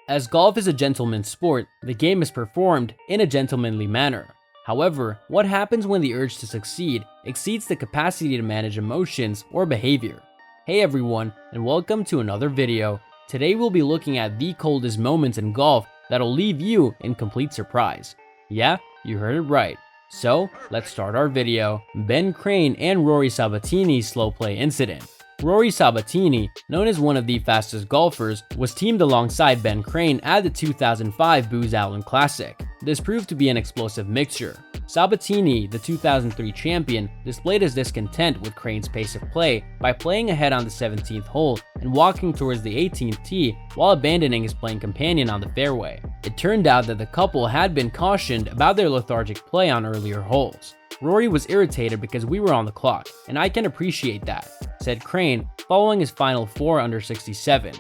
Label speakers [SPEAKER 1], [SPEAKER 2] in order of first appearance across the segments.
[SPEAKER 1] As golf is a gentleman's sport, the game is performed in a gentlemanly manner. However, what happens when the urge to succeed exceeds the capacity to manage emotions or behavior? Hey everyone, and welcome to another video. Today we'll be looking at the coldest moments in golf that'll leave you in complete surprise. Yeah, you heard it right. So, let's start our video. Ben Crane and Rory Sabatini's slow play incident. Rory Sabatini, known as one of the fastest golfers, was teamed alongside Ben Crane at the 2005 Booz Allen Classic. This proved to be an explosive mixture. Sabatini, the 2003 champion, displayed his discontent with Crane's pace of play by playing ahead on the 17th hole and walking towards the 18th tee while abandoning his playing companion on the fairway. It turned out that the couple had been cautioned about their lethargic play on earlier holes. Rory was irritated because we were on the clock, and I can appreciate that, said Crane following his final 4 under 67.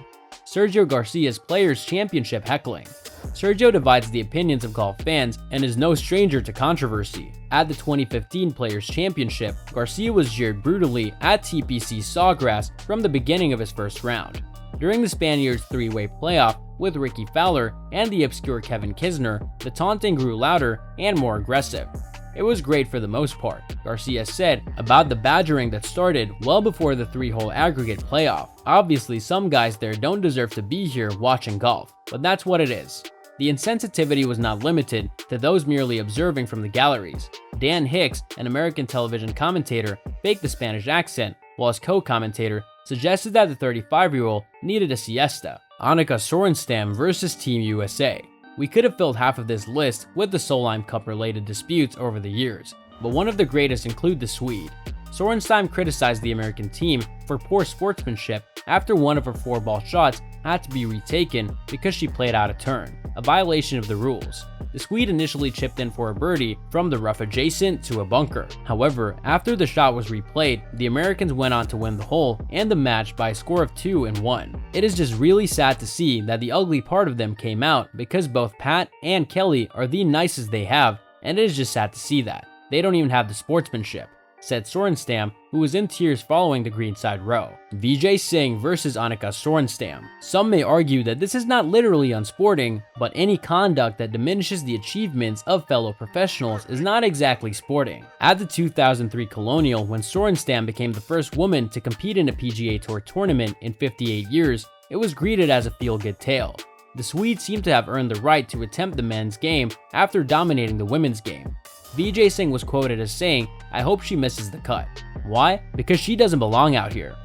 [SPEAKER 1] Sergio Garcia's Players' Championship heckling. Sergio divides the opinions of golf fans and is no stranger to controversy. At the 2015 Players' Championship, Garcia was jeered brutally at TPC Sawgrass from the beginning of his first round. During the Spaniards' three-way playoff with Ricky Fowler and the obscure Kevin Kisner, the taunting grew louder and more aggressive. It was great for the most part, Garcia said about the badgering that started well before the 3-hole aggregate playoff. Obviously, some guys there don't deserve to be here watching golf, but that's what it is. The insensitivity was not limited to those merely observing from the galleries. Dan Hicks, an American television commentator, faked the Spanish accent, while his co-commentator suggested that the 35-year-old needed a siesta. Annika Sorenstam versus Team USA. We could have filled half of this list with the Solheim Cup related disputes over the years, but one of the greatest include the Swede. Sorenstam criticized the American team for poor sportsmanship after one of her 4-ball shots had to be retaken because she played out of turn, a violation of the rules. The Swede initially chipped in for a birdie from the rough adjacent to a bunker. However, after the shot was replayed, the Americans went on to win the hole and the match by a score of 2-1. It is just really sad to see that the ugly part of them came out because both Pat and Kelly are the nicest they have, and it is just sad to see that. They don't even have the sportsmanship, said Sorenstam, who was in tears following the greenside row. Vijay Singh versus Annika Sorenstam. Some may argue that this is not literally unsporting, but any conduct that diminishes the achievements of fellow professionals is not exactly sporting. At the 2003 Colonial, when Sorenstam became the first woman to compete in a PGA Tour tournament in 58 years, it was greeted as a feel-good tale. The Swedes seem to have earned the right to attempt the men's game after dominating the women's game. Vijay Singh was quoted as saying, "I hope she misses the cut." Why? Because she doesn't belong out here.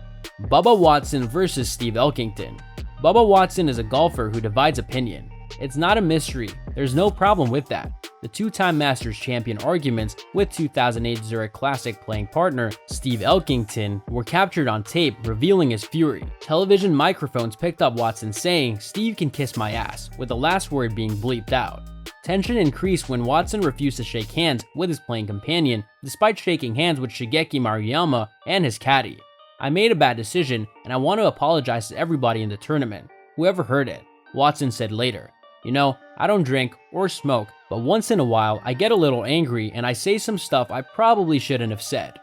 [SPEAKER 1] Bubba Watson versus Steve Elkington. Bubba Watson is a golfer who divides opinion. It's not a mystery, there's no problem with that. The 2-time Masters champion arguments with 2008 Zurich Classic playing partner Steve Elkington were captured on tape, revealing his fury. Television microphones picked up Watson saying, "Steve can kiss my ass," with the last word being bleeped out. Tension increased when Watson refused to shake hands with his playing companion, despite shaking hands with Shigeki Maruyama and his caddy. "I made a bad decision, and I want to apologize to everybody in the tournament, whoever heard it," Watson said later. "You know, I don't drink or smoke, but once in a while I get a little angry and I say some stuff I probably shouldn't have said."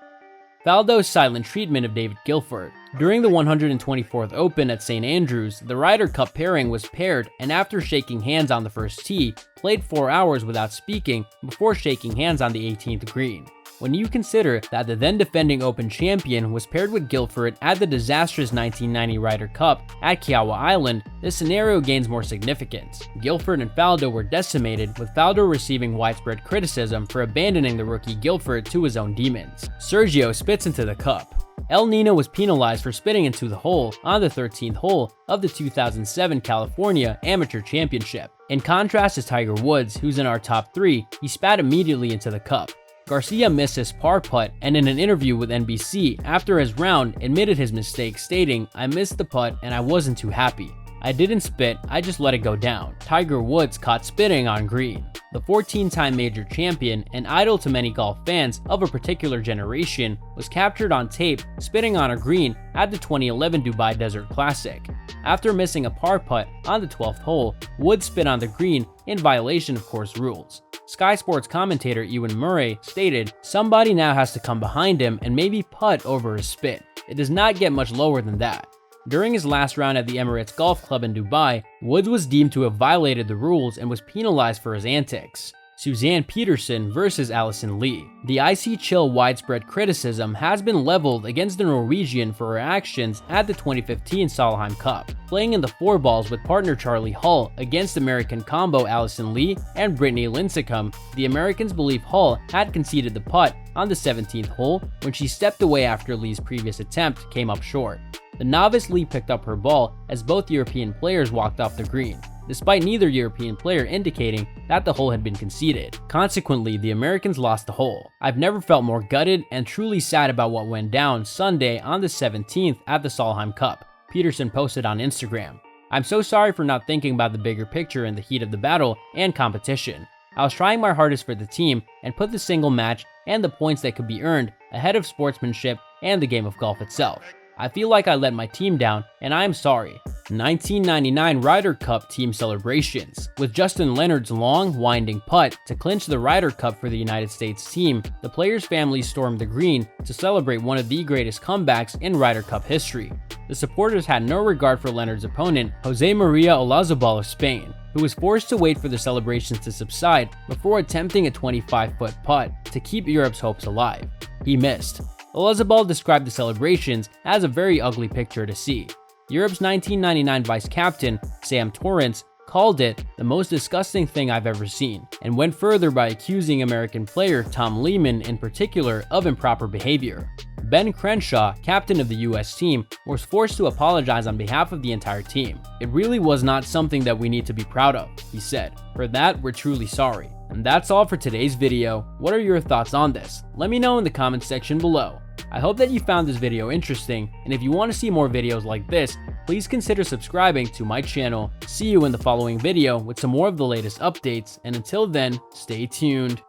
[SPEAKER 1] Faldo's silent treatment of David Guilford. During the 124th Open at St. Andrews, the Ryder Cup pairing was paired and after shaking hands on the first tee, played 4 hours without speaking before shaking hands on the 18th green. When you consider that the then defending Open champion was paired with Guilford at the disastrous 1990 Ryder Cup at Kiowa Island, this scenario gains more significance. Guilford and Faldo were decimated, with Faldo receiving widespread criticism for abandoning the rookie Guilford to his own demons. Sergio spits into the cup. El Nino was penalized for spitting into the hole on the 13th hole of the 2007 California Amateur Championship. In contrast to Tiger Woods, who's in our top 3, he spat immediately into the cup. Garcia missed his par putt and in an interview with NBC after his round admitted his mistake, stating, "I missed the putt and I wasn't too happy. I didn't spit, I just let it go down." Tiger Woods caught spitting on green. The 14-time major champion and idol to many golf fans of a particular generation was captured on tape spitting on a green at the 2011 Dubai Desert Classic. After missing a par putt on the 12th hole, Woods spit on the green in violation of course rules. Sky Sports commentator Ewan Murray stated, "Somebody now has to come behind him and maybe putt over his spit. It does not get much lower than that." During his last round at the Emirates Golf Club in Dubai, Woods was deemed to have violated the rules and was penalized for his antics. Suzanne Peterson versus Allison Lee. The icy chill widespread criticism has been leveled against the Norwegian for her actions at the 2015 Solheim Cup, playing in the 4 balls with partner Charlie Hull against American combo Allison Lee and Brittany Lincecum. The Americans believe Hull had conceded the putt on the 17th hole when she stepped away after Lee's previous attempt came up short. The novice Lee picked up her ball as both European players walked off the green, despite neither European player indicating that the hole had been conceded. Consequently, the Americans lost the hole. I've never felt more gutted and truly sad about what went down Sunday on the 17th at the Solheim Cup, Peterson posted on Instagram. I'm so sorry for not thinking about the bigger picture in the heat of the battle and competition. I was trying my hardest for the team and put the single match and the points that could be earned ahead of sportsmanship and the game of golf itself. I feel like I let my team down, and I am sorry. 1999 Ryder Cup team celebrations. With Justin Leonard's long, winding putt to clinch the Ryder Cup for the United States team, the players' families stormed the green to celebrate one of the greatest comebacks in Ryder Cup history. The supporters had no regard for Leonard's opponent, Jose Maria Olazabal of Spain, who was forced to wait for the celebrations to subside before attempting a 25-foot putt to keep Europe's hopes alive. He missed. Olazabal described the celebrations as a very ugly picture to see. Europe's 1999 vice-captain, Sam Torrance, called it the most disgusting thing I've ever seen, and went further by accusing American player Tom Lehman in particular of improper behavior. Ben Crenshaw, captain of the US team, was forced to apologize on behalf of the entire team. It really was not something that we need to be proud of, he said. For that, we're truly sorry. And that's all for today's video. What are your thoughts on this? Let me know in the comments section below. I hope that you found this video interesting, and if you want to see more videos like this, please consider subscribing to my channel. See you in the following video with some more of the latest updates, and until then, stay tuned.